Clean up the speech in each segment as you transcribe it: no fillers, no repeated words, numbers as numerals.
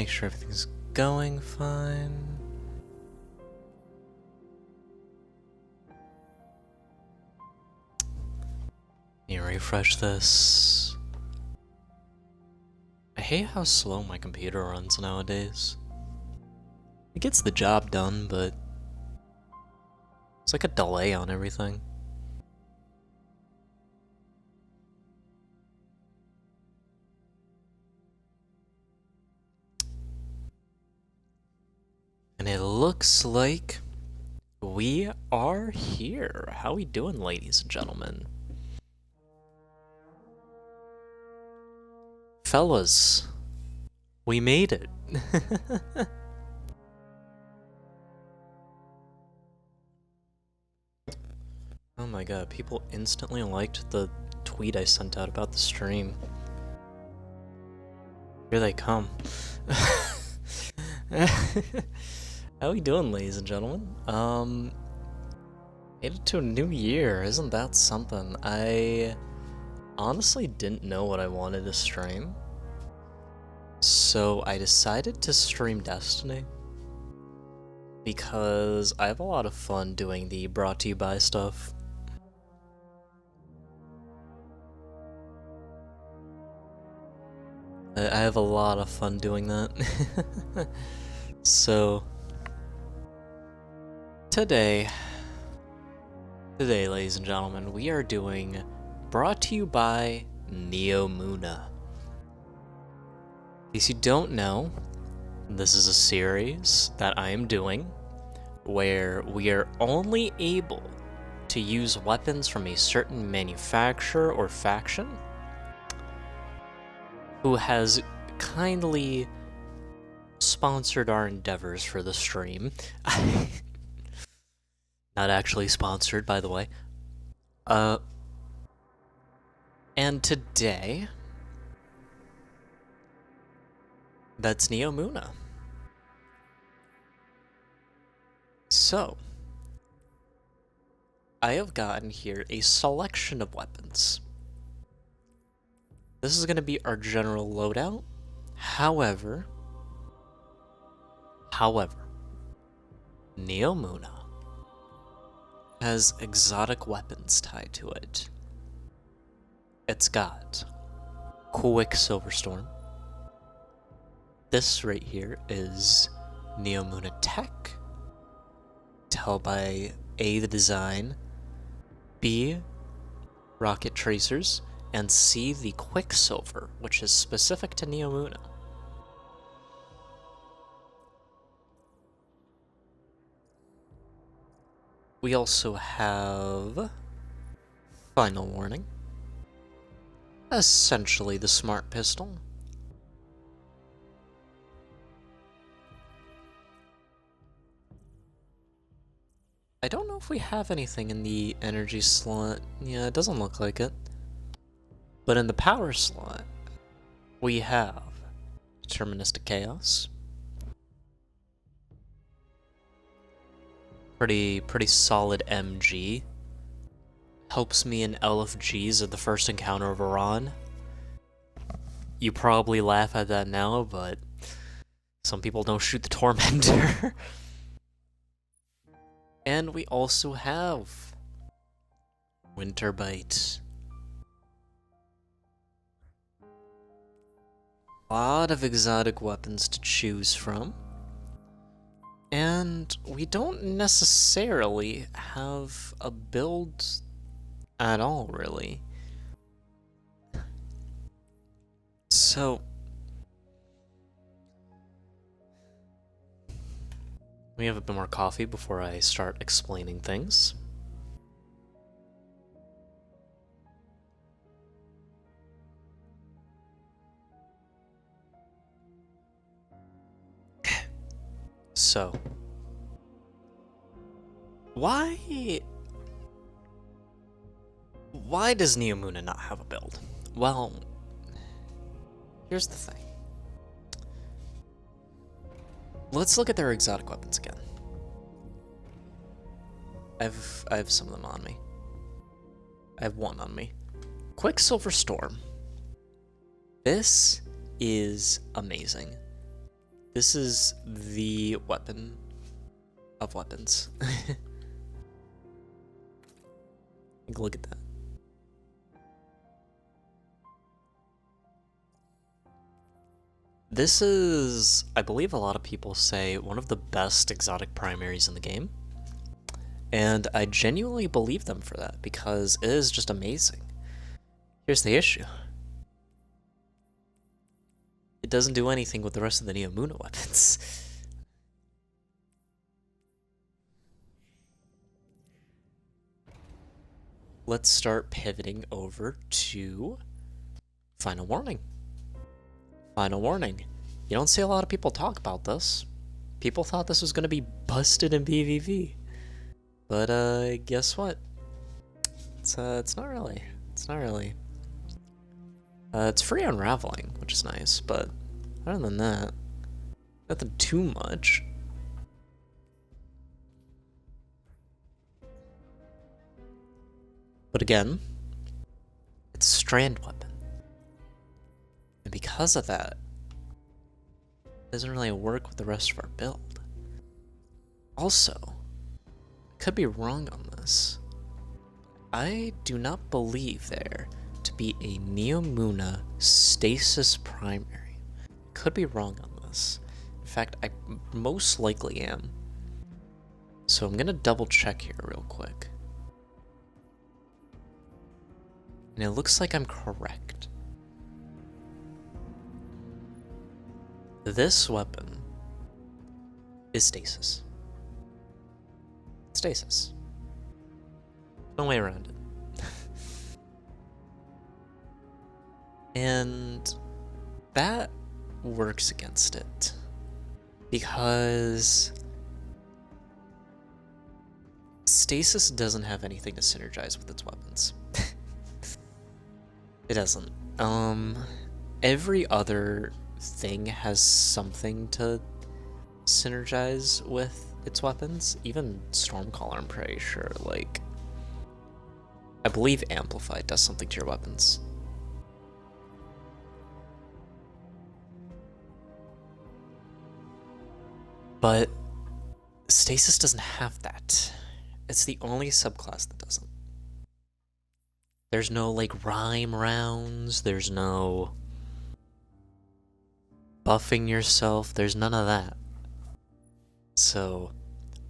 make sure everything's going fine. Let me refresh this. I hate how slow my computer runs nowadays. It gets the job done, but it's like a delay on everything. And it looks like we are here. How we doing, ladies and gentlemen? Fellas, we made it. Oh my god, people instantly liked the tweet I sent out about the stream. Here they come. How we doing, ladies and gentlemen? Made it to a new year, isn't that something? I honestly didn't know what I wanted to stream, so I decided to stream Destiny because I have a lot of fun doing the brought to you by stuff. I have a lot of fun doing that. So today, ladies and gentlemen, we are doing brought to you by Neomuna. In case you don't know, this is a series that I am doing where we are only able to use weapons from a certain manufacturer or faction who has kindly sponsored our endeavors for the stream. Not actually sponsored, by the way. And today, that's Neomuna. So, I have gotten here a selection of weapons. This is going to be our general loadout. However, Neomuna has exotic weapons tied to it. It's got Quicksilver Storm. This right here is Neomuna Tech. Tell by A, the design, B, rocket tracers, and C, the Quicksilver, which is specific to Neomuna. We also have Final Warning, essentially the Smart Pistol. I don't know if we have anything in the energy slot. Yeah, it doesn't look like it. But in the power slot, we have Deterministic Chaos. Pretty solid MG. Helps me in LFGs at the first encounter of Iran. You probably laugh at that now, but some people don't shoot the Tormentor. And we also have Winterbite. A lot of exotic weapons to choose from. And we don't necessarily have a build at all, really. So we have a bit more coffee before I start explaining things. So, why does Neomuna not have a build? Well, here's the thing. Let's look at their exotic weapons again. I have some of them on me. I have one on me. Quicksilver Storm. This is amazing. This is the weapon of weapons. Look at that. This is, I believe a lot of people say, one of the best exotic primaries in the game. And I genuinely believe them for that, because it is just amazing. Here's the issue. It doesn't do anything with the rest of the Neomuna weapons. Let's start pivoting over to Final Warning. Final Warning. You don't see a lot of people talk about this. People thought this was going to be busted in PvP. But, guess what? It's not really. It's not really. It's free unraveling, which is nice, but other than that, nothing too much. But again, it's a strand weapon. And because of that, it doesn't really work with the rest of our build. Also, I could be wrong on this. I do not believe there to be a Neomuna stasis primary. Could be wrong on this. In fact, I most likely am. So I'm gonna double check here real quick. And it looks like I'm correct. This weapon is stasis. Stasis. No way around it. And that works against it. Because stasis doesn't have anything to synergize with its weapons. It doesn't. Every other thing has something to synergize with its weapons. Even Stormcaller, I'm pretty sure. Like, I believe Amplify does something to your weapons. But Stasis doesn't have that. It's the only subclass that doesn't. There's no, like, rhyme rounds, there's no buffing yourself, there's none of that. So,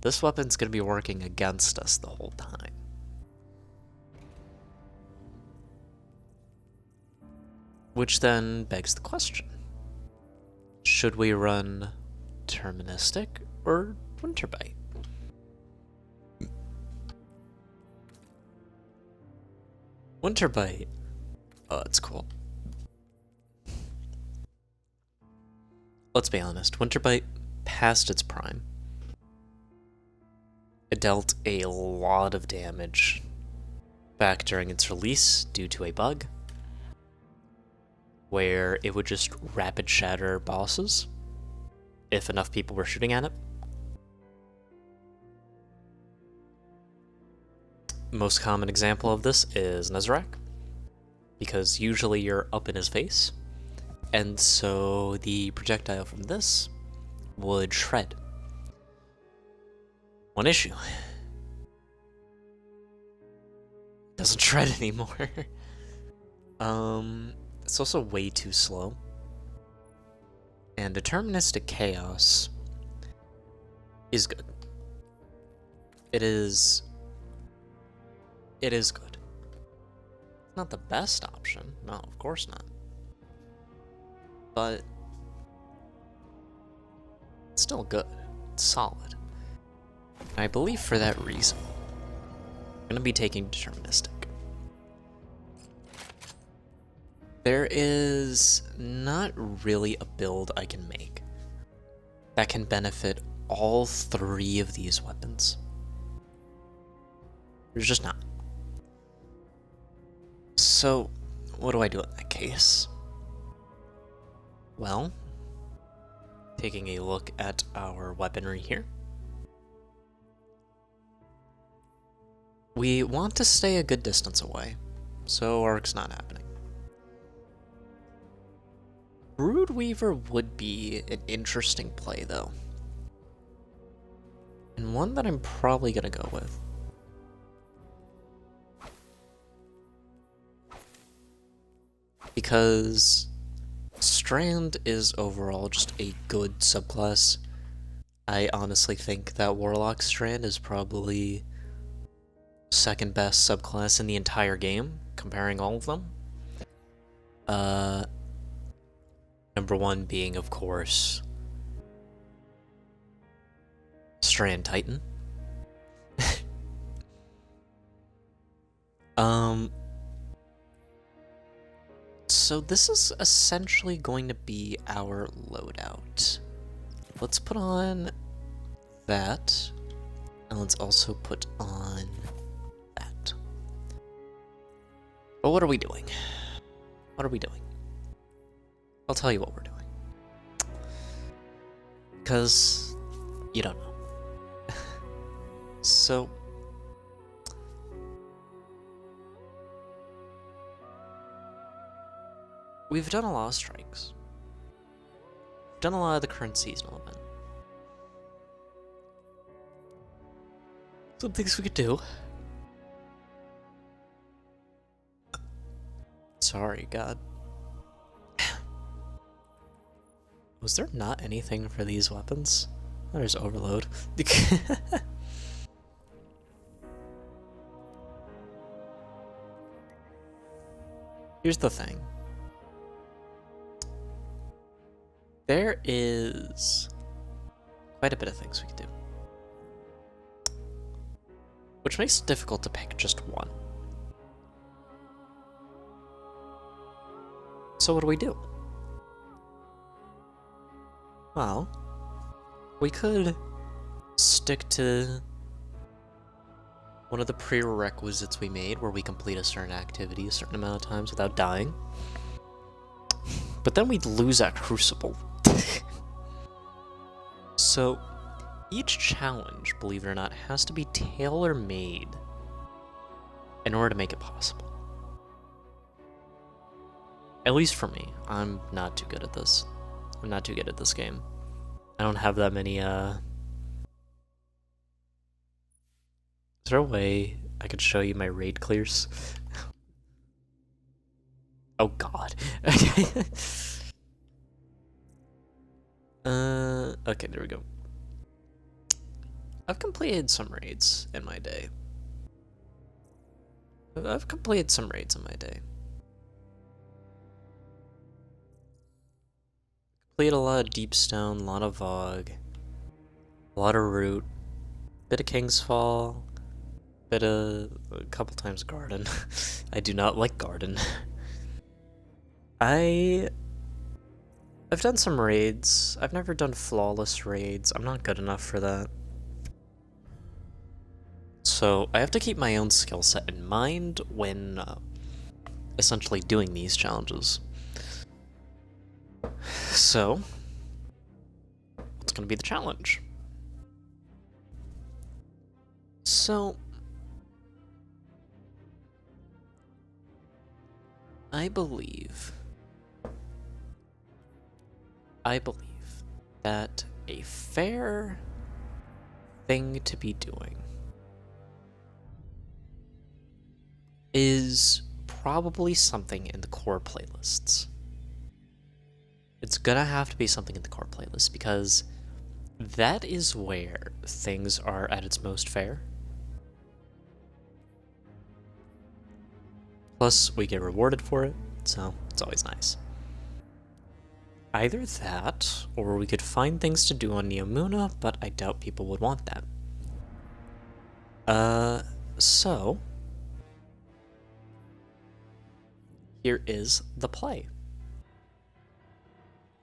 this weapon's gonna be working against us the whole time. Which then begs the question. Should we run Deterministic or Winterbite? Winterbite. Oh, it's cool. Let's be honest, Winterbite passed its prime. It dealt a lot of damage back during its release due to a bug where it would just rapid shatter bosses if enough people were shooting at it. Most common example of this is Nezarec, because usually you're up in his face, and so the projectile from this would shred. One issue. Doesn't shred anymore. It's also way too slow. And Deterministic Chaos is good. It is good. It's not the best option. No, of course not. But it's still good. It's solid. And I believe for that reason, I'm going to be taking Deterministic. There is not really a build I can make that can benefit all three of these weapons. There's just not. So, what do I do in that case? Well, taking a look at our weaponry here, we want to stay a good distance away, so arc's not happening. Broodweaver would be an interesting play, though. And one that I'm probably gonna go with. Because Strand is overall just a good subclass. I honestly think that Warlock Strand is probably second best subclass in the entire game, comparing all of them. Number one being, of course, Strand Titan. So this is essentially going to be our loadout. Let's put on that, and let's also put on that. But what are we doing? What are we doing? I'll tell you what we're doing. Because you don't know. So we've done a lot of strikes. We've done a lot of the current seasonal event. Some things we could do. Sorry, God. Was there not anything for these weapons? There's overload. Here's the thing. There is quite a bit of things we could do, which makes it difficult to pick just one. So what do? Well, we could stick to one of the prerequisites we made, where we complete a certain activity a certain amount of times without dying. But then we'd lose that crucible. So each challenge, believe it or not, has to be tailor-made in order to make it possible. At least for me. I'm not too good at this. I'm not too good at this game. I don't have that many, Is there a way I could show you my raid clears? Oh god. Okay, there we go. I've completed some raids in my day. Completed a lot of Deepstone, a lot of Vogue, a lot of Root, bit of King's Fall, a couple times Garden. I do not like Garden. I've done some raids. I've never done flawless raids. I'm not good enough for that. So I have to keep my own skill set in mind when essentially doing these challenges. So, what's going to be the challenge? So, I believe that a fair thing to be doing is probably something in the core playlists. It's gonna have to be something in the core playlist, because that is where things are at its most fair. Plus, we get rewarded for it, so it's always nice. Either that, or we could find things to do on Neomuna, but I doubt people would want that. So here is the play.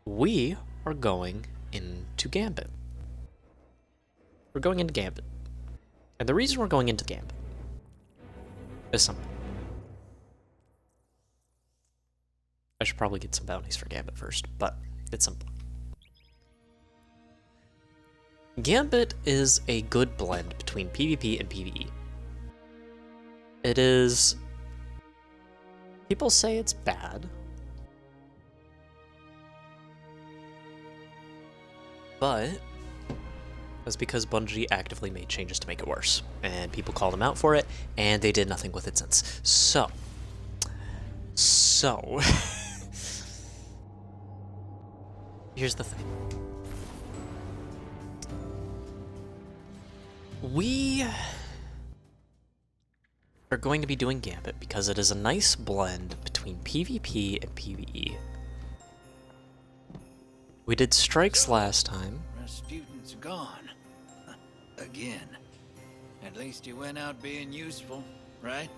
We are going into Gambit. We're going into Gambit. And the reason we're going into Gambit is simple. I should probably get some bounties for Gambit first, but it's simple. Gambit is a good blend between PvP and PvE. It is... People say it's bad. But that's because Bungie actively made changes to make it worse, and people called them out for it, and they did nothing with it since. So here's the thing. We are going to be doing Gambit because it is a nice blend between PvP and PvE. We did strikes last time. Rasputin's gone. Again. At least he went out being useful, right?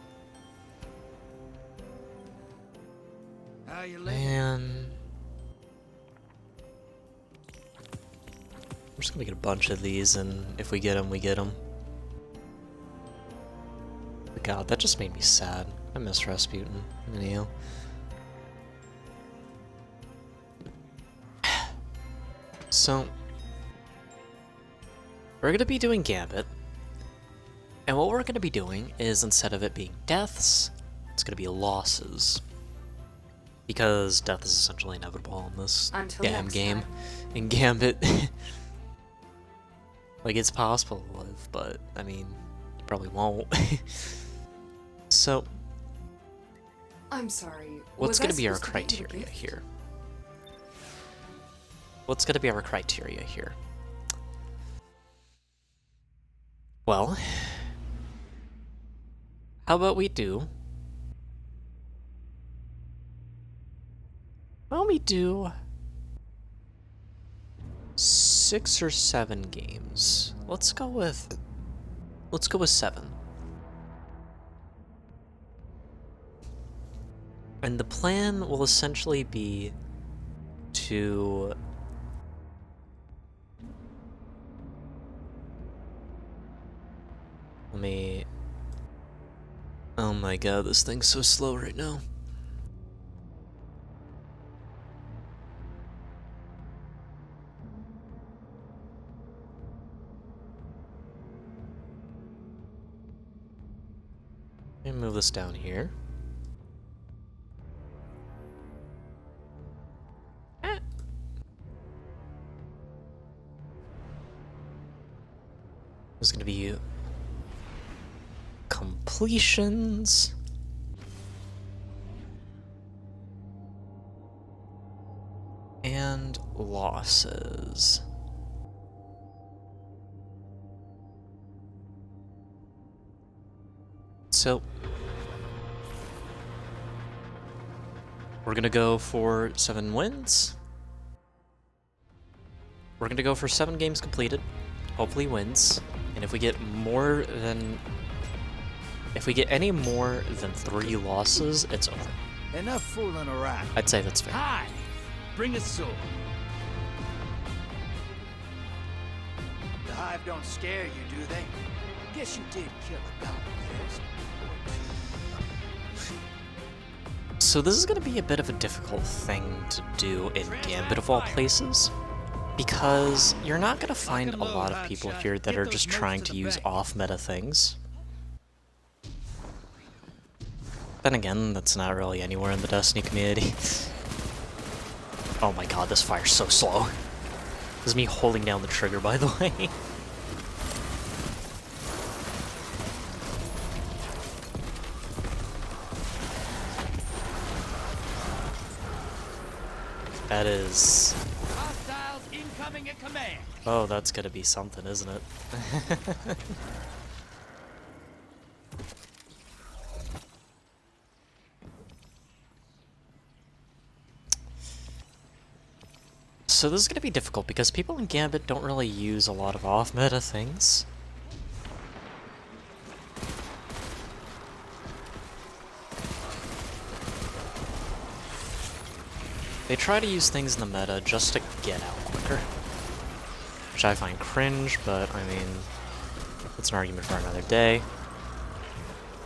How you living? Man. I'm just gonna get a bunch of these, and if we get them, we get them. God, that just made me sad. I miss Rasputin. Anyhow. So, we're gonna be doing Gambit, and what we're gonna be doing is, instead of it being deaths, it's gonna be losses. Because death is essentially inevitable in this damn game. In Gambit. Like, it's possible to live, but, I mean, you probably won't. So, I'm sorry. what's gonna be our criteria here? What's gonna be our criteria here? Well, how about we do... Why don't we do 6 or 7 games? Let's go with 7. And the plan will essentially be to oh my god, this thing's so slow right now. Let me move this down here. There's gonna be completions. And losses. So, we're gonna go for 7 wins. We're gonna go for 7 games completed, hopefully wins. And if we get any more than 3 losses, it's over. Enough fooling around. I'd say that's fair. Hi! Bring a sword. The hive don't scare you, do they? Guess you did kill a goblin first. So this is going to be a bit of a difficult thing to do in Gambit of all places, because you're not going to find a lot of people here that are just trying to use off-meta things. Then again, that's not really anywhere in the Destiny community. Oh my god, this fire's so slow. This is me holding down the trigger, by the way. That is... Hostiles incoming at command. Oh, that's gonna be something, isn't it? So this is gonna be difficult because people in Gambit don't really use a lot of off-meta things. They try to use things in the meta just to get out quicker. Which I find cringe, but I mean, it's an argument for another day.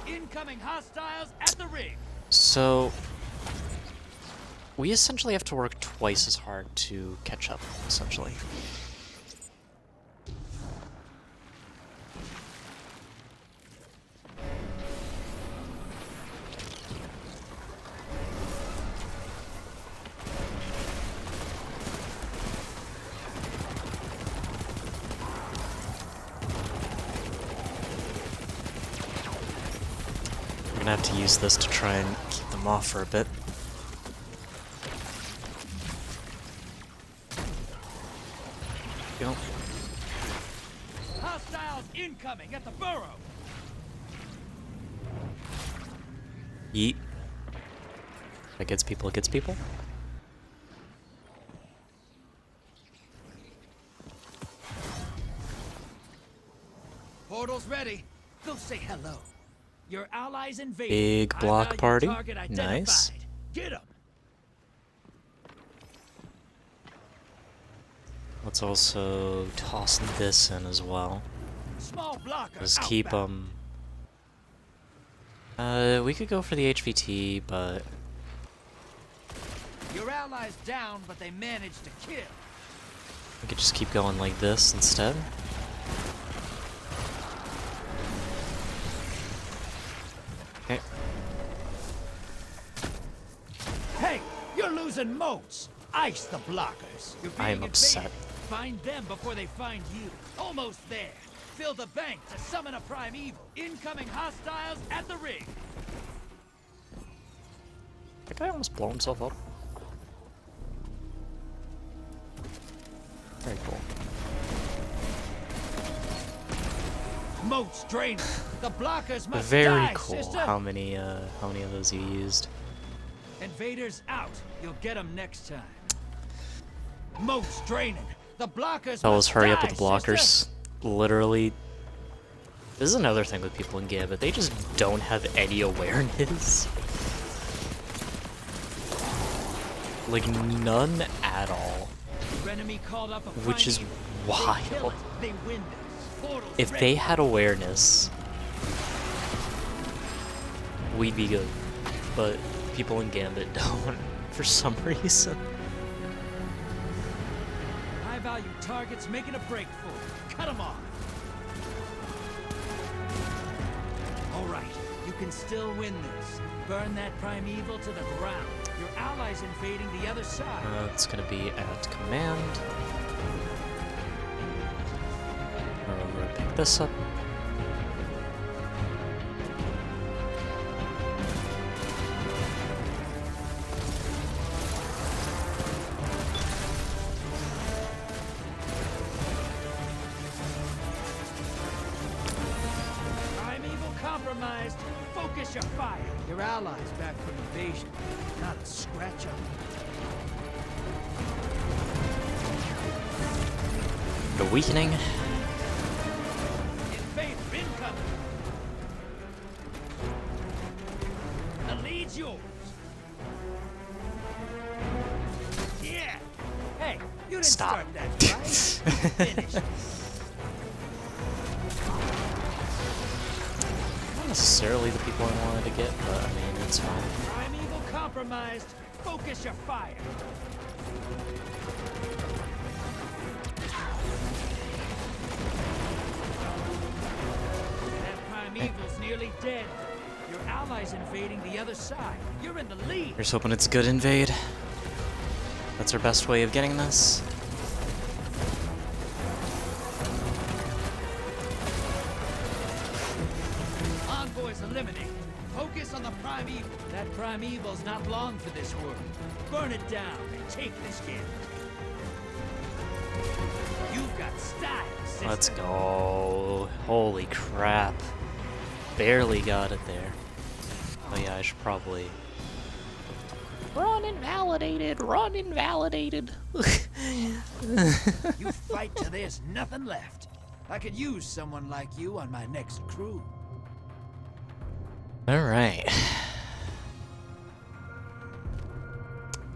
Incoming hostiles at the ring. So, we essentially have to work twice as hard to catch up, essentially. gonna have to use this to try and keep them off for a bit. Go. Hostiles incoming at the burrow. Yeet. That gets people, it gets people. Portal's ready. Go say hello. Your allies invaded. Big block party. Target identified. Nice. Get 'em. Let's also toss this in as well. Small blocker. Just keep outbound. we could go for the HVT, but Your allies down, but they managed to kill. we could just keep going like this instead. Okay. Hey, you're losing moats. Ice the blockers. You're being I am upset. invaded. Find them before they find you. Almost there. Fill the bank to summon a primeval. Incoming hostiles at the ring. That guy almost blow himself up. Very cool. Moats draining. The blockers must Very die, cool. sister. How many of those you used? Invaders out. You'll get them next time. Moats draining. The blockers Fellas, must hurry up die, with the blockers. sister. Literally. This is another thing with people in Gambit. They just don't have any awareness. Like, none at all. Your enemy called up a Which is primeval. They kill wild. it. They win this. Portal's If ready. they had awareness, we'd be good. But people in Gambit don't, for some reason. High-value targets making a break for you. Cut them off. All right, you can still win this. Burn that primeval to the ground. Your allies invading the other side. It's gonna be at command. We're gonna pick this up. Primeval compromised. Focus your fire. Your allies back from invasion. Not a scratch up. The weakening. Invader incoming. The lead's yours. Yeah. Hey, you didn't Stop. start that fight. Finish. Not necessarily the people I wanted to get, but I mean, it's fine. Primeval compromised. Focus your fire. That primeval's nearly dead. Your allies invading the other side. You're in the lead. Here's hoping it's a good invade. That's our best way of getting this. Envoys eliminated. Focus on the primeval. That primeval's not long for this world. Burn it down and take this gift. You've got style, sister. Let's go. Holy crap. Barely got it there. Oh yeah, I should probably... Run invalidated! Run invalidated! You fight till there's nothing left. I could use someone like you on my next crew. Alright.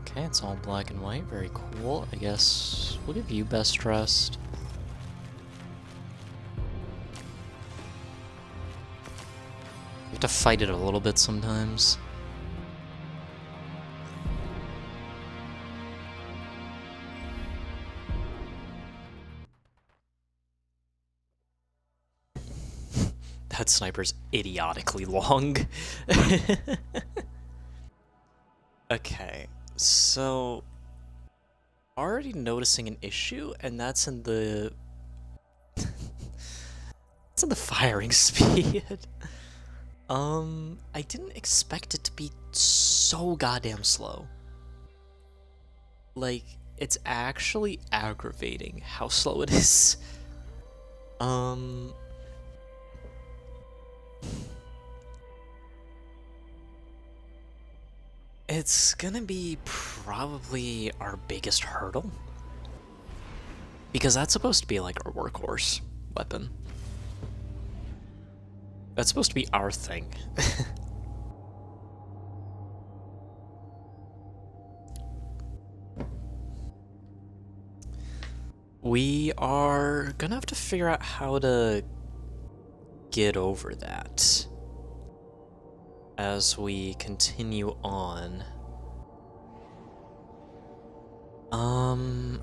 Okay, it's all black and white. Very cool. I guess we'll give you best dressed. You have to fight it a little bit sometimes. That sniper's idiotically long. Okay, so already noticing an issue, and that's in the it's in the firing speed. I didn't expect it to be so goddamn slow. Like, it's actually aggravating how slow it is. It's gonna be probably our biggest hurdle. Because that's supposed to be like our workhorse weapon. That's supposed to be our thing. We are gonna have to figure out how to get over that as we continue on. Hmm.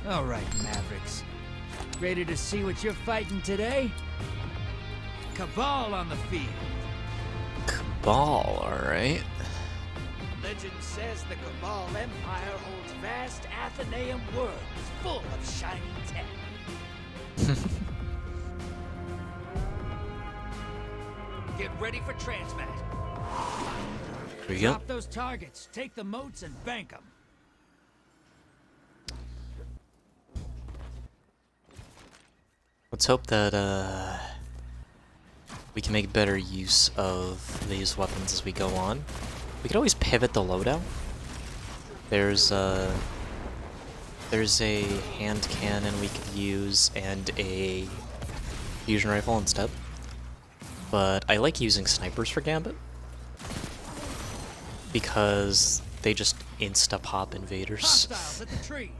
All right, Mavericks. Ready to see what you're fighting today? Cabal on the field. Cabal, alright. Legend says the Cabal Empire holds vast Athenaeum worlds full of shining tech. Get ready for transmat. Here we go. Drop those targets, take the moats, and bank them. Let's hope that we can make better use of these weapons as we go on. We could always pivot the loadout. There's a hand cannon we could use and a fusion rifle instead. But I like using snipers for Gambit because they just insta-pop invaders. Hostiles at the tree.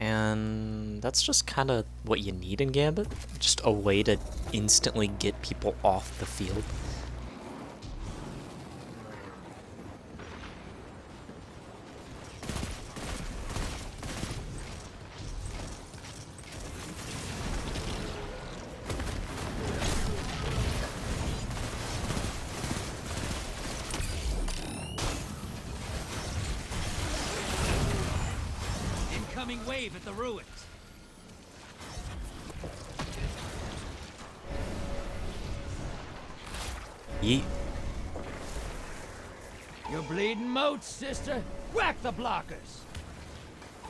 And that's just kind of what you need in Gambit. Just a way to instantly get people off the field. Incoming wave at the ruins. Yeet. You're bleeding moats, sister. Whack the blockers.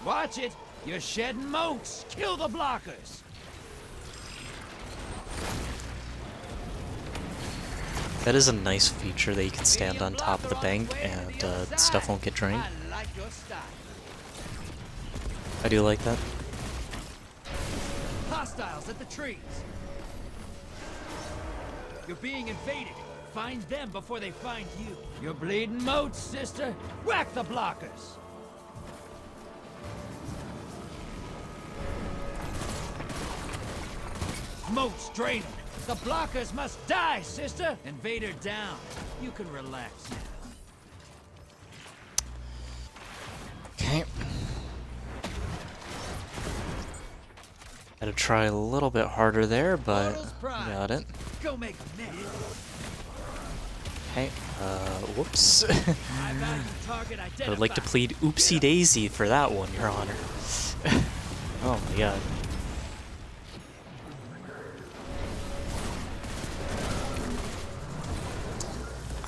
Watch it. You're shedding moats. Kill the blockers. That is a nice feature that you can stand on top of the bank and stuff won't get drained. I like your style. I do like that. Hostiles at the trees. You're being invaded. Find them before they find you. You're bleeding moats, sister. Whack the blockers. Moats draining. The blockers must die, sister. Invader down. You can relax now. Okay. Had to try a little bit harder there, but got it. Go make a mess. Okay, whoops. Target I would like to plead oopsie daisy for that one, Your Honor. Oh my god.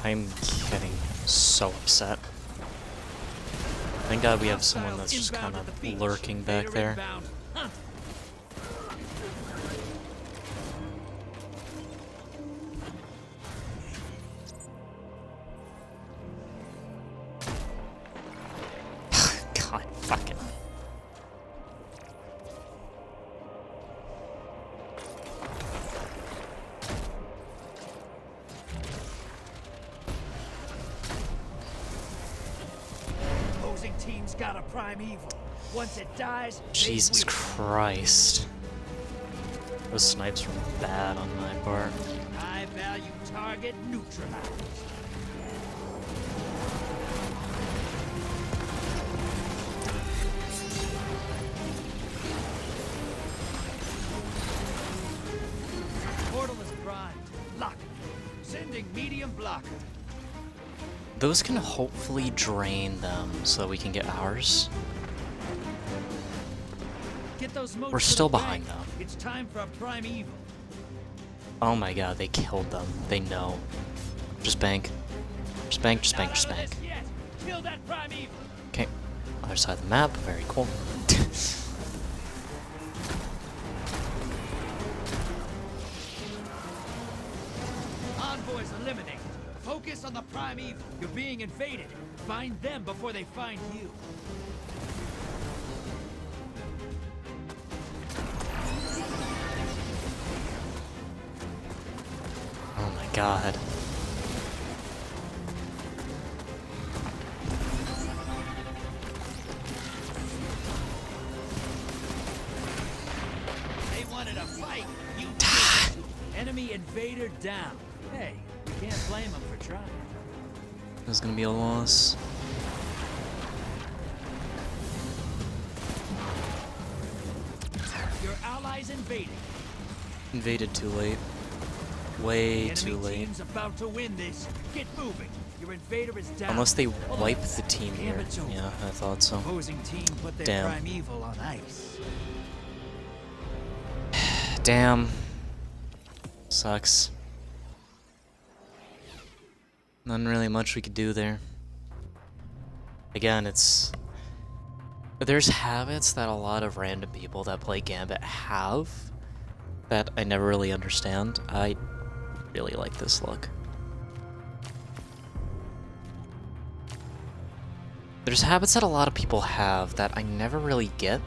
I'm getting so upset. Thank God we have someone that's just kind of lurking back there. God, fuck it. Opposing team's got a prime evil. Once it dies, Jesus Christ. Those snipes were bad on my part. High value target neutralized. Those can hopefully drain them so that we can get ours. Get those motes We're to still the behind bank. them. It's time for a prime evil. Oh my god, they killed them. They know. Just bank. Just bank, just bank, just bank. Kill that prime evil. Okay. Other side of the map. Very cool. Envoys eliminated. Focus on the prime evil. You're being invaded. Find them before they find you. Oh my god. They wanted a fight. You enemy invader down. Hey, you can't blame them for trying. This is gonna be a loss. Your allies invaded. Invaded too late. Way The too enemy late. team's about to win this. Get moving. Your invader is down. Unless they Hold wipe on. the team Damn, here. it's over. Yeah, I thought so. Opposing team put their Damn. prime evil on ice. Damn. Sucks. Nothing really much we could do there. Again, there's habits that a lot of random people that play Gambit have that I never really understand. I really like this look. There's habits that a lot of people have that I never really get.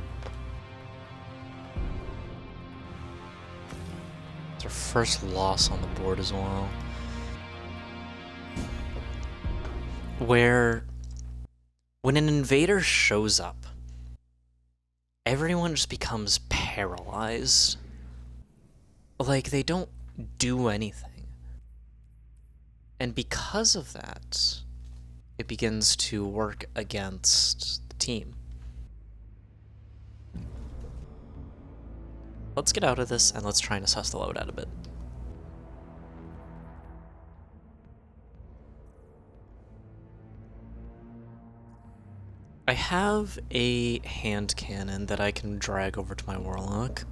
It's our first loss on the board as well. Where when an invader shows up, everyone just becomes paralyzed. Like, they don't do anything. And because of that, it begins to work against the team. Let's get out of this and let's try and assess the loadout a bit. I have a hand cannon that I can drag over to my warlock.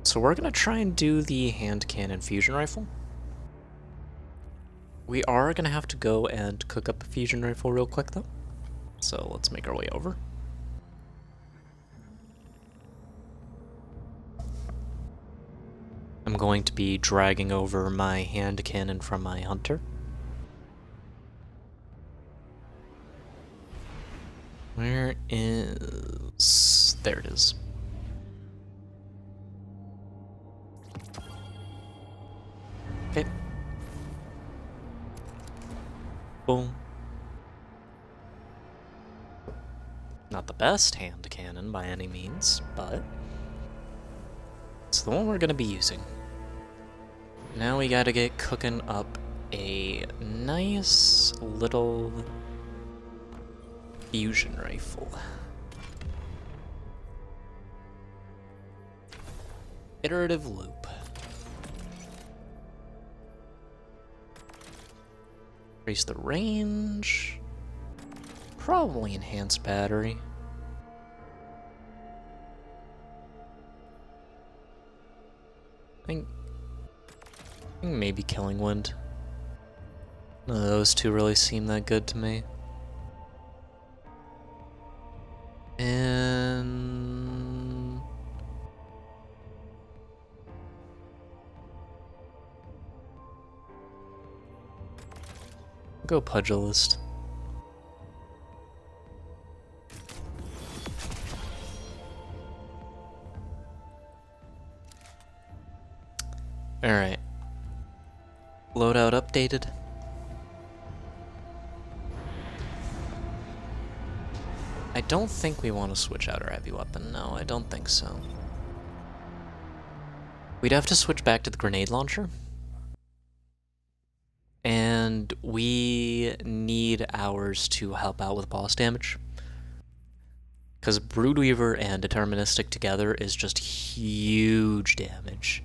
So we're gonna try and do the hand cannon fusion rifle. We are gonna have to go and cook up a fusion rifle real quick though. So let's make our way over. I'm going to be dragging over my hand cannon from my hunter. Where is... There it is. Okay. Boom. Not the best hand cannon by any means, but it's the one we're gonna be using. Now we gotta get cooking up a nice little fusion rifle. Iterative loop. Increase the range. Probably enhance battery. I think maybe Killing Wind. None of those two really seem that good to me. And go Pugilist. Alright. Loadout updated. I don't think we want to switch out our heavy weapon. No, I don't think so. We'd have to switch back to the grenade launcher. And we need ours to help out with boss damage. Because Broodweaver and Deterministic together is just huge damage.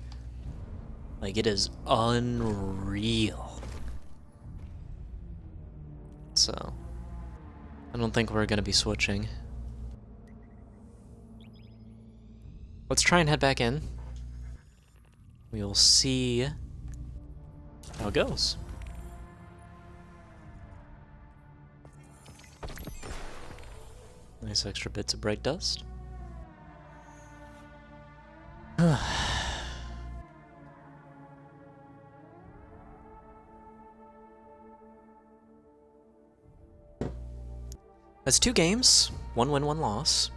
Like, it is unreal. So I don't think we're gonna be switching. Let's try and head back in. We'll see how it goes. Nice extra bits of bright dust. That's 2 games. 1 win, 1 loss.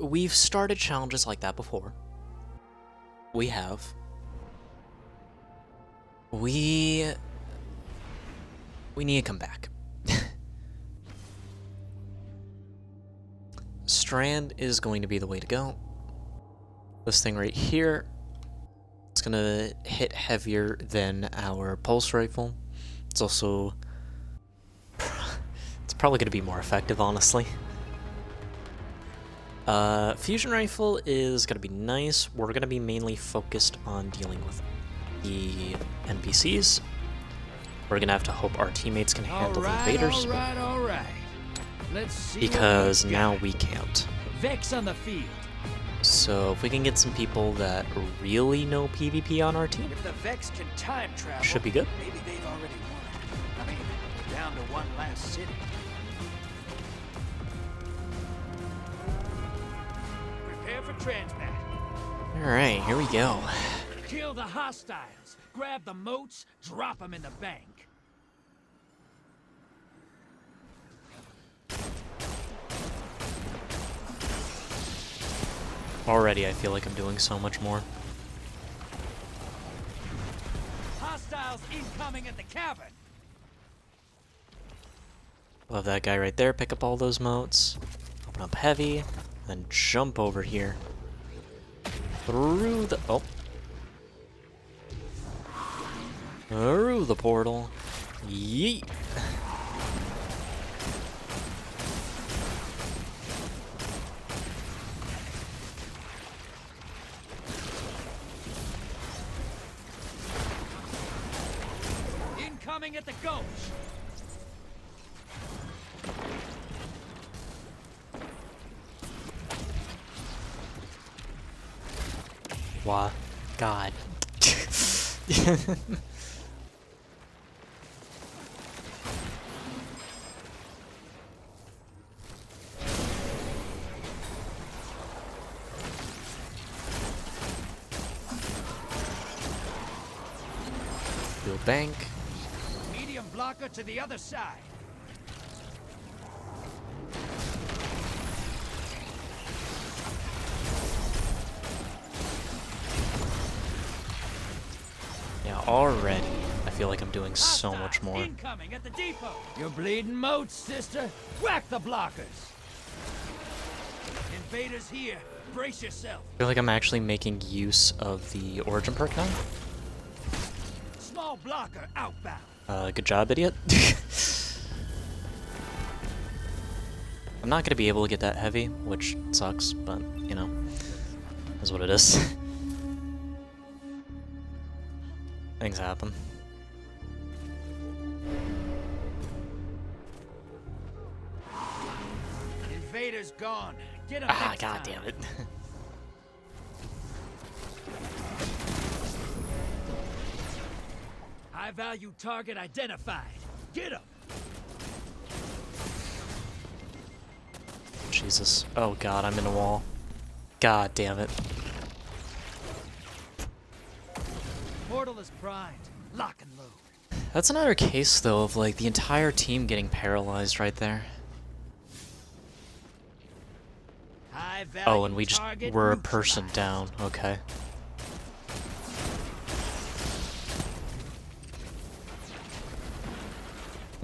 We've started challenges like that before. We have. We need to come back. Strand is going to be the way to go. This thing right here, it's gonna hit heavier than our pulse rifle. It's also, it's probably gonna be more effective, honestly. Fusion rifle is gonna be nice. We're gonna be mainly focused on dealing with the NPCs. We're gonna have to hope our teammates can handle the invaders. All right. Let's see. Because now we can't. Vex on the field. So if we can get some people that really know PvP on our team, If the Vex can time travel, should be good. maybe they've already won. I mean, we're down to one last city. Prepare for transmat. Alright, here we go. Kill the hostiles. Grab the moats. Drop them in the bank. Already I feel like I'm doing so much more. Hostiles incoming at the cabin. Love that guy right there. Pick up all those motes. Open up heavy. Then jump over here. Through the... Oh. Through the portal. Yeet. Incoming at the gulch. Why? God. Build bank. Medium blocker to the other side. Yeah, already. I feel like I'm doing so much more. Incoming at the depot. You're bleeding moats, sister. Whack the blockers. Invaders here. Brace yourself. I feel like I'm actually making use of the origin perk now. Small blocker outbound. Good job, idiot. I'm not gonna be able to get that heavy, which sucks, but, you know, is what it is. Things happen. Invaders gone. Get him. Ah, god damn it. High value target identified. Get him. Jesus. Oh god, I'm in a wall. God damn it. Portal is primed. Lock and load. That's another case, though, of, like, the entire team getting paralyzed right there. High value Oh, and we just target were a person neutralized. down. Okay.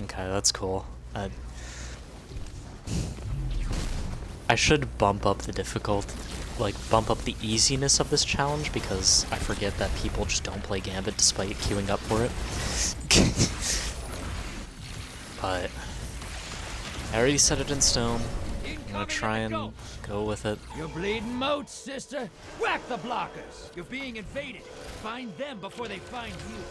Okay, that's cool. I should bump up the difficulty, like, bump up the easiness of this challenge, because I forget that people just don't play Gambit despite queuing up for it. But I already set it in stone. I'm gonna try and go with it. You're bleeding moats, sister. Whack the blockers. You're being invaded. Find them before they find you.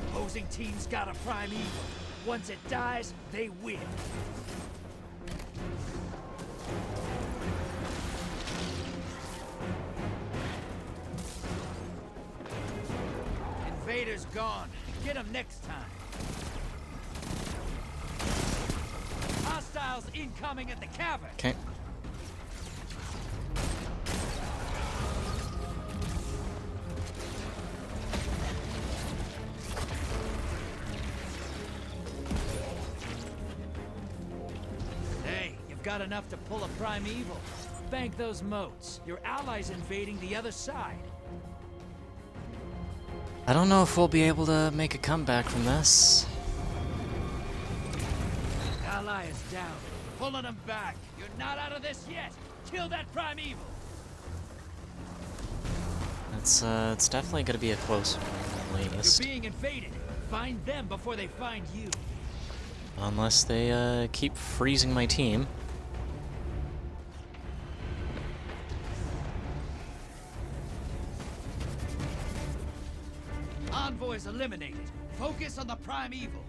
Opposing team's got a prime evil. Once it dies, they win. Invader's gone. Get him next time. Hostiles incoming at the cavern. Okay. Hey, you've got enough to pull a prime evil. Bank those moats. Your allies invading the other side. I don't know if we'll be able to make a comeback from this. Ally is down. Pulling them back. You're not out of this yet. Kill that prime evil. It's definitely gonna be a close one, at least. You're being invaded. Find them before they find you. Unless they keep freezing my team. Envoys eliminated. Focus on the prime evil.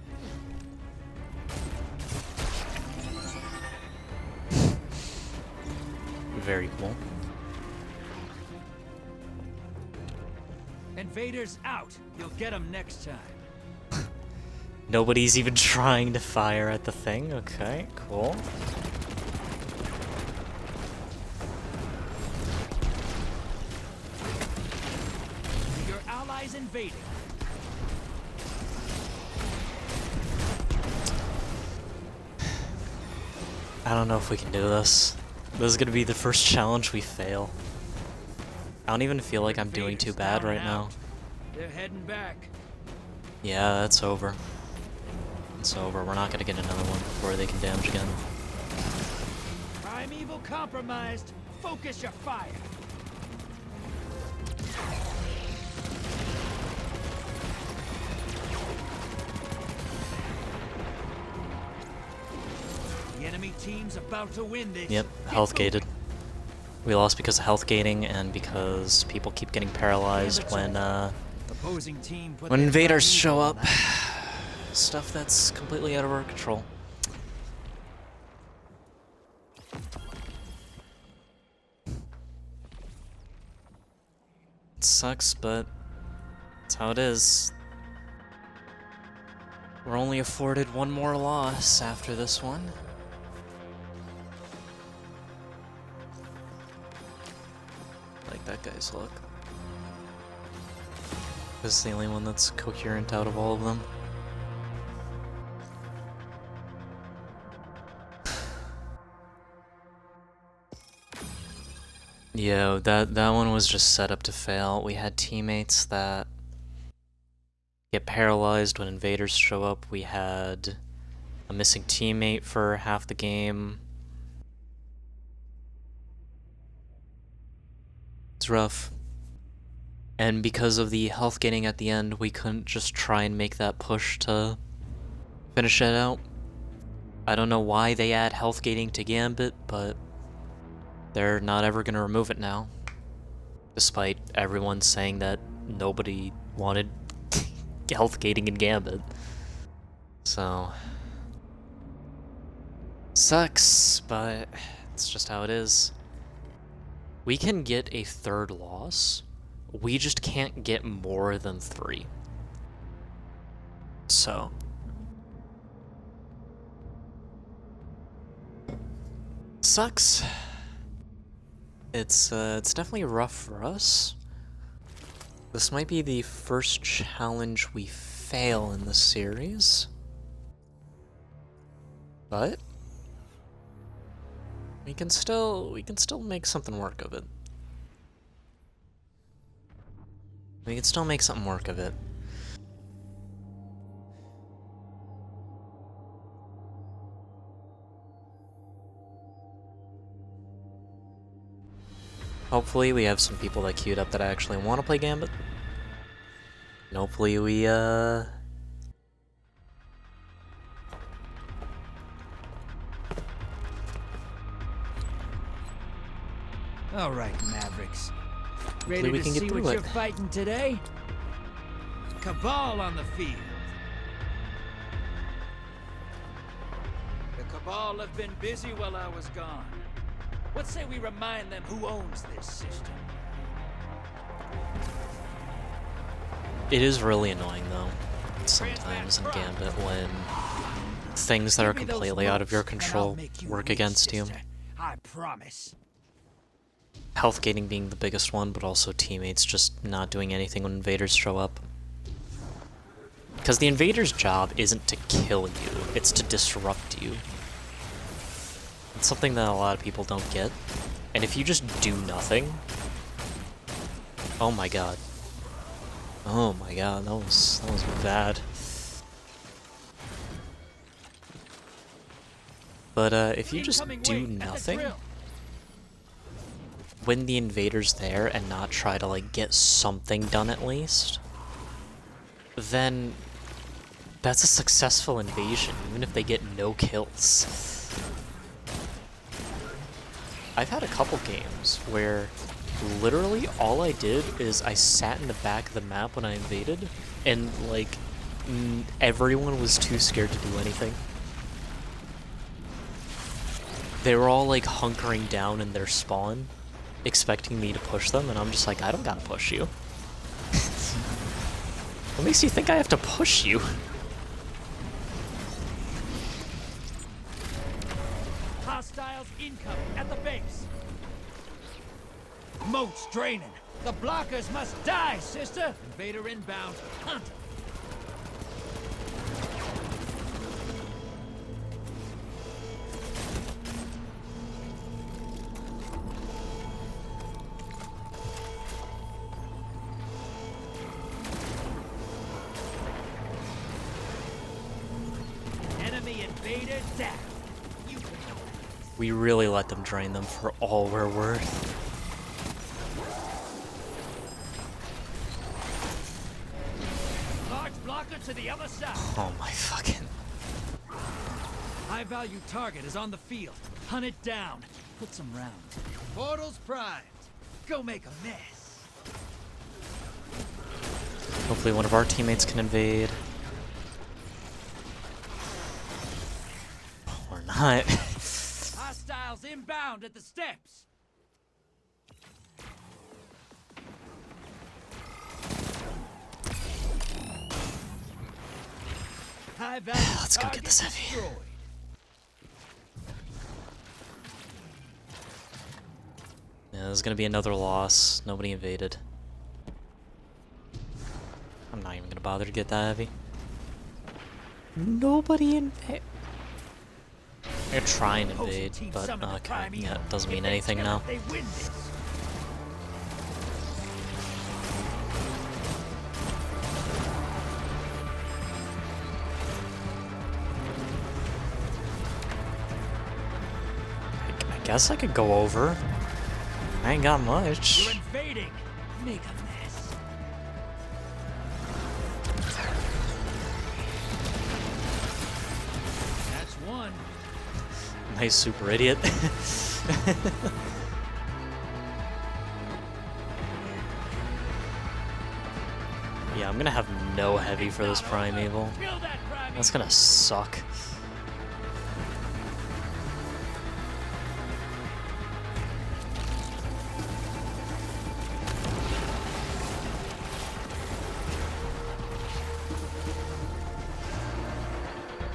Very cool. Invaders out. You'll get them next time. Nobody's even trying to fire at the thing. Okay, cool. Your allies invading. I don't know if we can do this. This is gonna be the first challenge we fail. I don't even feel like I'm doing too bad right now. They're heading back. Yeah, that's over. It's over. We're not gonna get another one before they can damage again. Prime evil compromised. Focus your fire. The enemy team's about to win this. Yep, health gated. We lost because of health gating and because people keep getting paralyzed when Opposing team put when their invaders prime show evil up. on that. Stuff that's completely out of our control. It sucks, but it's how it is. We're only afforded one more loss after this one. Like that guy's look. This is the only one that's coherent out of all of them. Yeah, that one was just set up to fail. We had teammates that get paralyzed when invaders show up. We had a missing teammate for half the game. It's rough. And because of the health gating at the end, we couldn't just try and make that push to finish it out. I don't know why they add health gating to Gambit, but they're not ever going to remove it now. Despite everyone saying that nobody wanted health gating in Gambit. So sucks, but it's just how it is. We can get a third loss. We just can't get more than 3. So sucks. It's definitely rough for us. This might be the first challenge we fail in the series. But we can still make something work of it. We can still make something work of it. Hopefully we have some people that queued up that actually want to play Gambit. And hopefully we All right, Mavericks. Hopefully Ready we to can get see through what it. you're fighting today? Cabal on the field. The Cabal have been busy while I was gone. What say we remind them who owns this system? It is really annoying, though, sometimes in Gambit when things that are Give me those completely out of your ropes, and I'll control make you work rich, against you. sister. I promise. Health gating being the biggest one, but also teammates just not doing anything when invaders show up. Because the invader's job isn't to kill you, it's to disrupt you. It's something that a lot of people don't get. And if you just do nothing... Oh my god. Oh my god, that was bad. But if you just Incoming do wing at the nothing, drill. when the invader's there and not try to like get something done at least, then that's a successful invasion, even if they get no kills. I've had a couple games where literally all I did is I sat in the back of the map when I invaded, and like everyone was too scared to do anything. They were all like hunkering down in their spawn, expecting me to push them, and I'm just like, I don't gotta push you. What makes you think I have to push you? Hostiles incoming at the base. Moats draining. The blockers must die, sister. Invader inbound. Hunt. Enemy invader down. You can know that. We really let them drain them for all we're worth. Large blocker to the other side. Oh my fucking... High value target is on the field. Hunt it down. Put some rounds. Portals primed. Go make a mess. Hopefully one of our teammates can invade. Or not. Hostiles inbound at the steps. High value Let's go get target this heavy. destroyed. Yeah, there's gonna be another loss. Nobody invaded. I'm not even gonna bother to get that heavy. Nobody invade. They're trying to Opposing invade, team but summoned the okay, prime yeah, evil. it doesn't If mean they anything kill now. it, They win this. I guess I could go over. I ain't got much. You're invading. Make a mess. That's one. Nice super idiot. Yeah, I'm gonna have no heavy for this primeval. Kill that prime That's evil. gonna suck.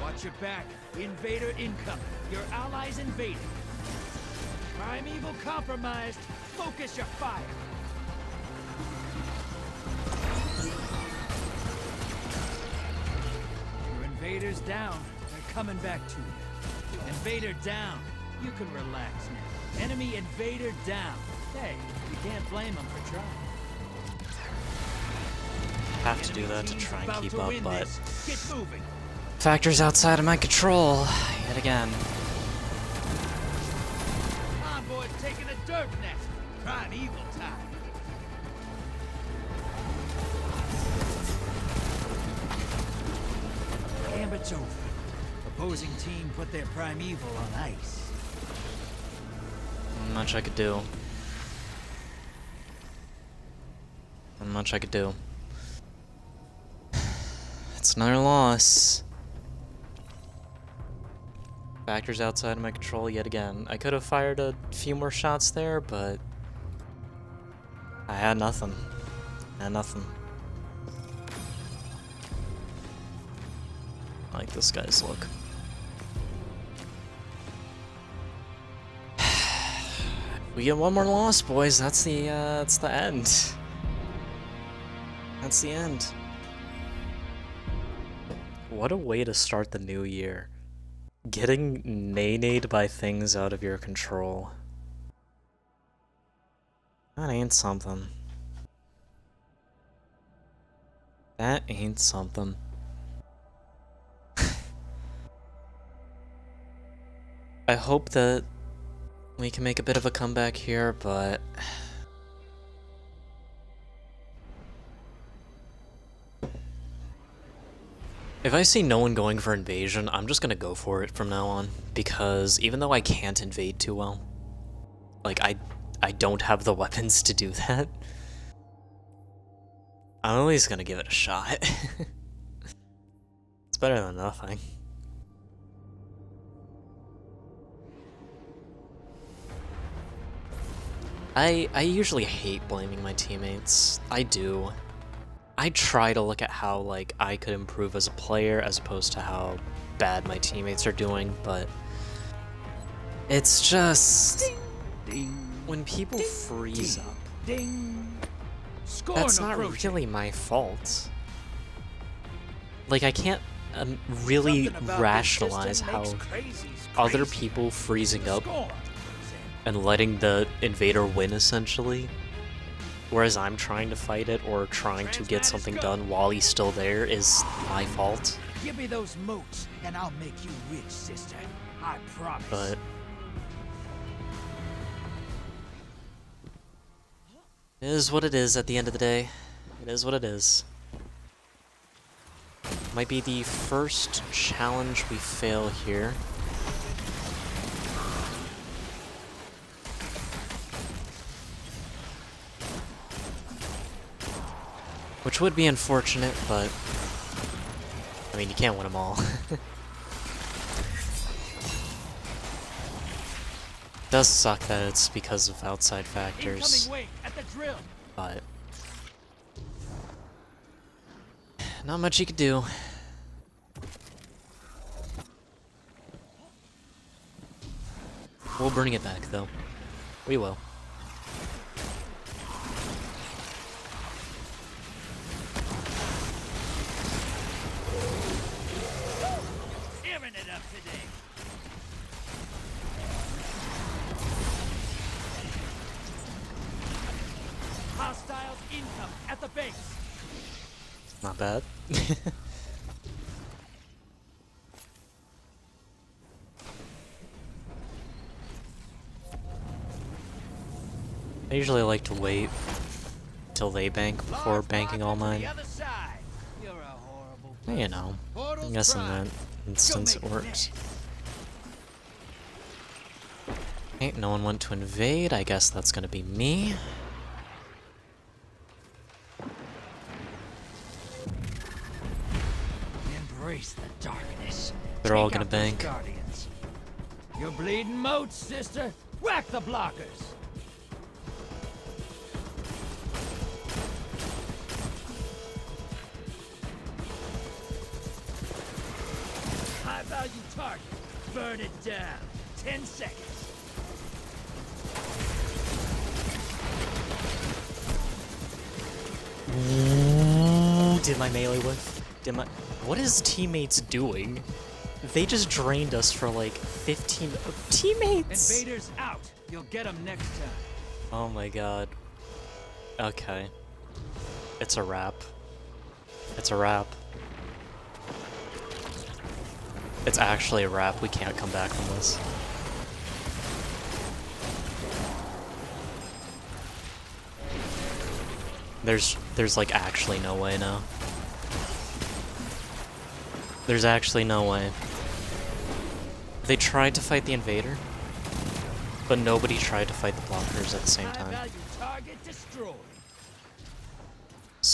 Watch your back. Invader incoming. Your allies invading. Primeval compromised. Focus your fire. Your invaders down. They're coming back to you. Invader down. You can relax now. Enemy invader down. Hey, you can't blame them for trying. Have to do that to try and About keep to up, win but this. Get moving. factors outside of my control, yet again. Convoy's taking a dirt nest. Prime evil time. Gambit's over. Opposing team put their primeval on ice. Not much I could do. Not much I could do. It's another loss. Factors outside of my control yet again. I could have fired a few more shots there, but I had nothing. I had nothing. I like this guy's look. We get one more loss, boys. That's the end. That's the end. What a way to start the new year. Getting nay-nayed by things out of your control. That ain't something. That ain't something. I hope that we can make a bit of a comeback here, but if I see no one going for invasion, I'm just gonna go for it from now on, because even though I can't invade too well, like I don't have the weapons to do that, I'm at least gonna give it a shot. It's better than nothing. I usually hate blaming my teammates. I do. I try to look at how, like, I could improve as a player as opposed to how bad my teammates are doing, but it's just when people freeze up, that's not really my fault. Like, I can't really rationalize how other people freezing up and letting the invader win, essentially, whereas I'm trying to fight it or trying to get something done while he's still there, is my fault. Give me those moats, and I'll make you rich, sister. I promise. But it is what it is at the end of the day. It is what it is. Might be the first challenge we fail here. Which would be unfortunate, but I mean, you can't win them all. Does suck that it's because of outside factors, but not much you could do. We'll bring it back, though. We will. Hostiles income at the base. Not bad. I usually like to wait till they bank before banking all mine. You know, I guess in that instance it works. Okay, no one went to invade. I guess that's gonna be me. Embrace the darkness. They're all gonna bank. You're bleeding moats, sister. Whack the blockers. High value target. Burn it down. 10 seconds. Ooh, did my melee whiff? What is teammates doing? They just drained us for like 15 teammates. Invaders out. You'll get them next time. Oh my god. Okay. It's a wrap. It's a wrap. It's actually a wrap. We can't come back from this. There's like actually no way now. There's actually no way. They tried to fight the invader, but nobody tried to fight the blockers at the same time. High value target destroyed.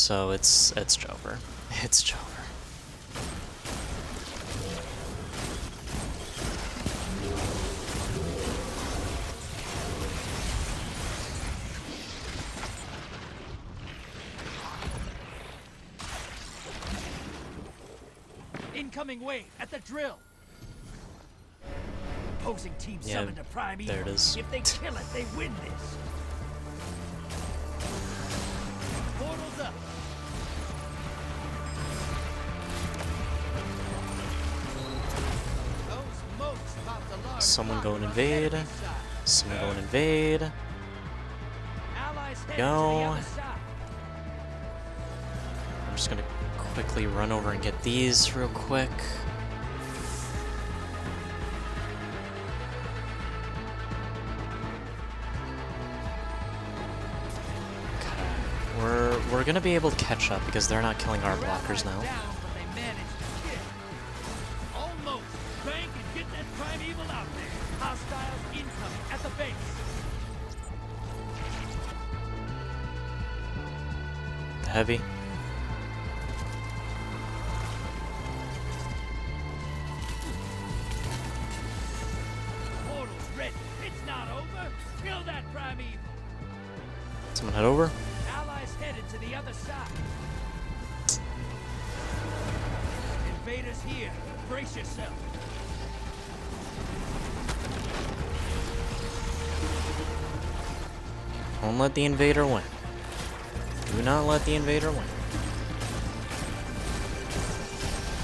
So it's Jover. It's Jover. Incoming wave at the drill. Opposing team Yeah, summoned a prime evil. there it is. If they kill it, they win this. Portals up. Those moats popped a large Someone rock go and on the invade. enemy side. Someone go and invade. Allies headed Go. to the other side. I'm just gonna quickly run over and get these real quick. Okay. We're gonna be able to catch up because they're not killing our blockers now. Down, but they managed to kill. Almost. Bank and get that prime evil out there. Hostiles incoming at the base. Heavy. Portal's ready. It's not over. Kill that prime evil. Someone head over. Allies headed to the other side. Invaders here. Brace yourself. Don't let the invader win. Do not let the invader win.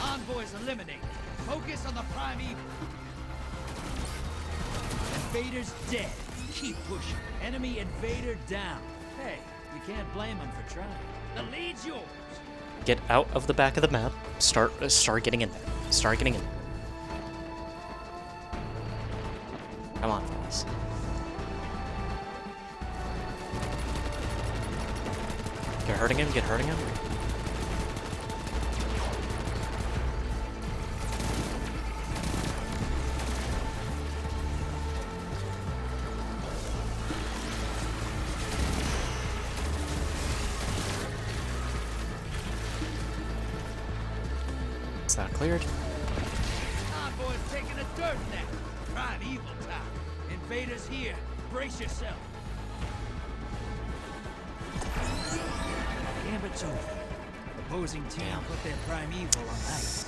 Envoys eliminated. Focus on the prime evil. Invaders dead. Keep pushing. Enemy invader down. Hey, you can't blame them for trying. The lead's yours. Get out of the back of the map. Start getting in there. Start getting in there. Come on, fellas. Get hurting him, get hurting him. It's not cleared. Envoy's taking a dirt nap. Prime evil time. Invaders here. Brace yourself. Gambit's over. Opposing team Damn. put their prime evil on ice.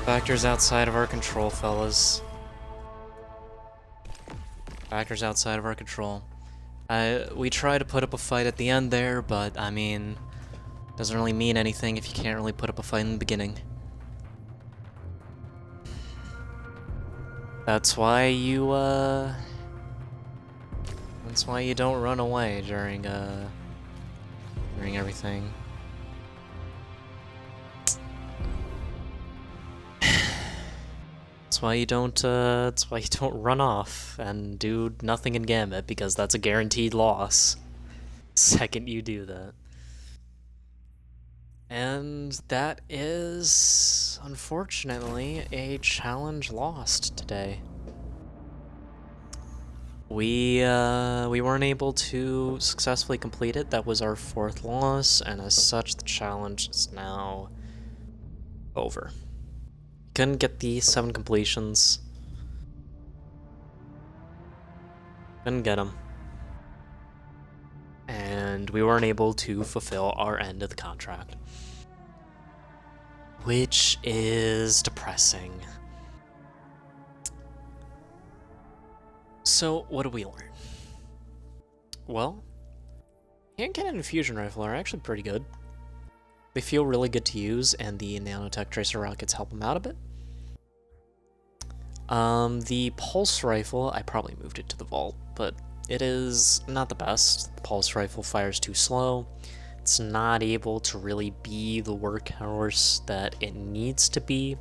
Factors outside of our control, fellas. Factors outside of our control. We try to put up a fight at the end there, but I mean, doesn't really mean anything if you can't really put up a fight in the beginning. That's why you don't run away during everything. That's why you don't run off and do nothing in Gambit, because that's a guaranteed loss. Second you do that. And that is, unfortunately, a challenge lost today. We weren't able to successfully complete it. That was our 4th loss, and as such, the challenge is now over. Couldn't get the 7 completions. Couldn't get them. And we weren't able to fulfill our end of the contract. Which is depressing. So, what did we learn? Well, hand cannon and fusion rifle are actually pretty good. They feel really good to use, and the nanotech tracer rockets help them out a bit. The pulse rifle, I probably moved it to the vault, but it is not the best. The pulse rifle fires too slow. It's not able to really be the workhorse that it needs to be.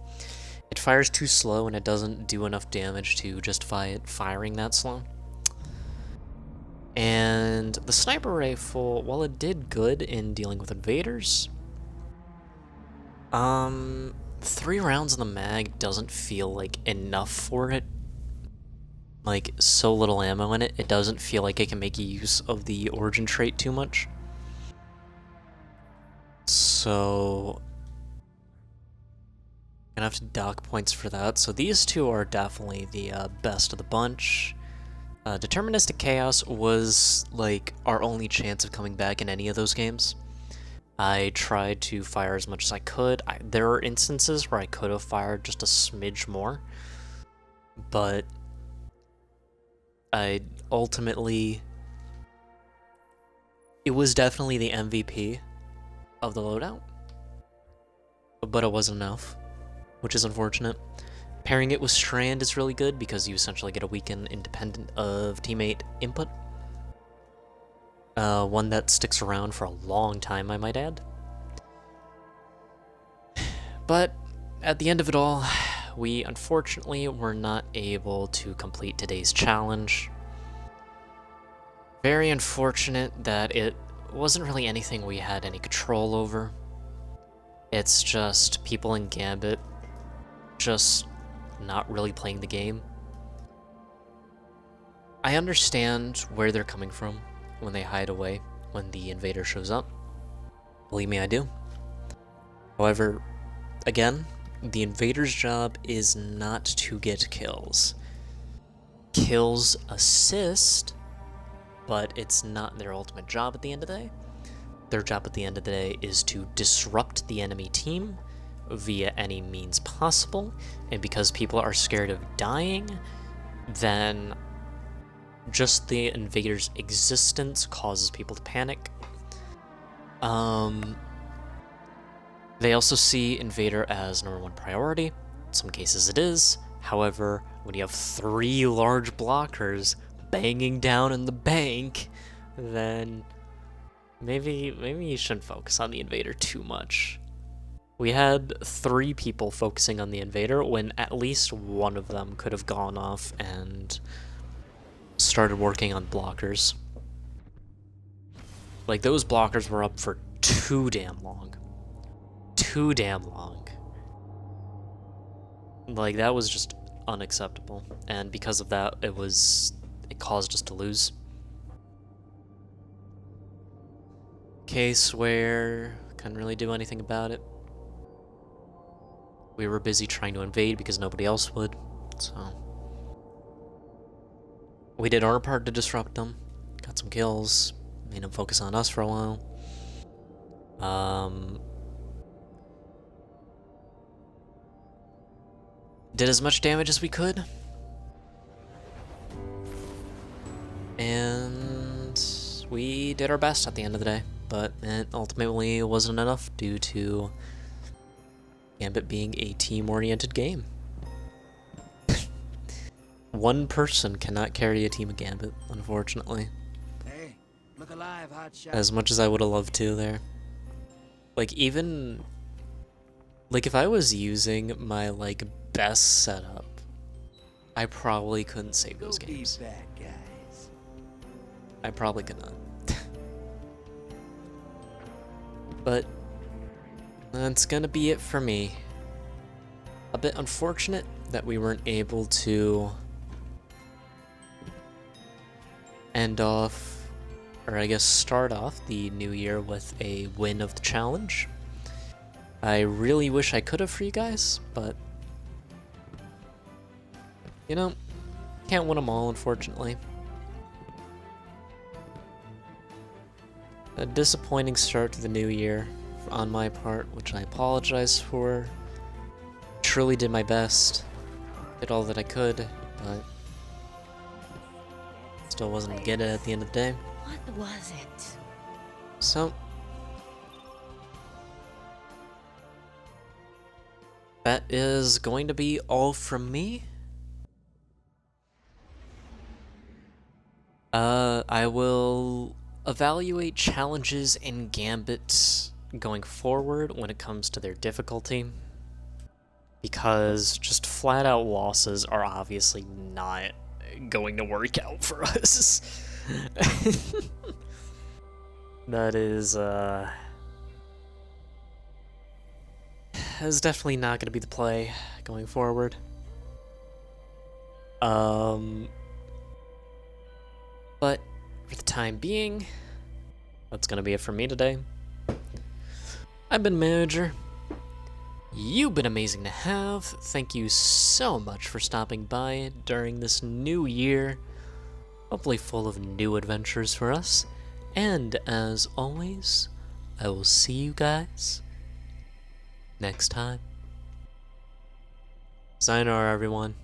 It fires too slow, and it doesn't do enough damage to justify it firing that slow. And the sniper rifle, while it did good in dealing with invaders, 3 rounds in the mag doesn't feel like enough for it. like so little ammo in it, it doesn't feel like it can make use of the origin trait too much. So gonna have to dock points for that. So these two are definitely the best of the bunch. Deterministic Chaos was like our only chance of coming back in any of those games. I tried to fire as much as I could. There are instances where I could have fired just a smidge more, but I ultimately, it was definitely the MVP of the loadout, but it wasn't enough, which is unfortunate. Pairing it with Strand is really good because you essentially get a weekend independent of teammate input. One that sticks around for a long time, I might add. But at the end of it all, we unfortunately were not able to complete today's challenge. Very unfortunate that it wasn't really anything we had any control over. It's just people in Gambit just not really playing the game. I understand where they're coming from when they hide away when the invader shows up. Believe me, I do. However, again, the invader's job is not to get kills. Kills assist, but it's not their ultimate job at the end of the day. Their job at the end of the day is to disrupt the enemy team via any means possible, and because people are scared of dying, then just the invader's existence causes people to panic. They also see invader as #1 priority. In some cases it is. However, when you have 3 large blockers banging down in the bank, then maybe you shouldn't focus on the invader too much. We had 3 people focusing on the invader when at least one of them could have gone off and started working on blockers. Like, those blockers were up for too damn long. Too damn long. Like, that was just unacceptable. And because of that, it caused us to lose. Case where couldn't really do anything about it. We were busy trying to invade because nobody else would, so we did our part to disrupt them, got some kills, made them focus on us for a while. Did as much damage as we could, and we did our best at the end of the day, but it ultimately wasn't enough due to Gambit being a team-oriented game. One person cannot carry a team of Gambit, unfortunately. Hey, look alive, hotshot. As much as I would have loved to there. Like, even like if I was using my like best setup, I probably couldn't save those games. Be back, guys. I probably could not. But that's gonna be it for me. A bit unfortunate that we weren't able to end off, or I guess start off the new year with a win of the challenge. I really wish I could have for you guys, but you know, can't win them all, unfortunately. A disappointing start to the new year on my part, which I apologize for. Truly did my best, did all that I could, but still wasn't gonna get it at the end of the day. What was it? So that is going to be all from me. I will evaluate challenges in Gambit going forward when it comes to their difficulty, because just flat out losses are obviously not going to work out for us. That is definitely not going to be the play going forward. But for the time being, that's gonna be it for me today. I've been Manager. You've been amazing to have. Thank you so much for stopping by during this new year, hopefully full of new adventures for us. And as always, I will see you guys next time. Sayonara, everyone.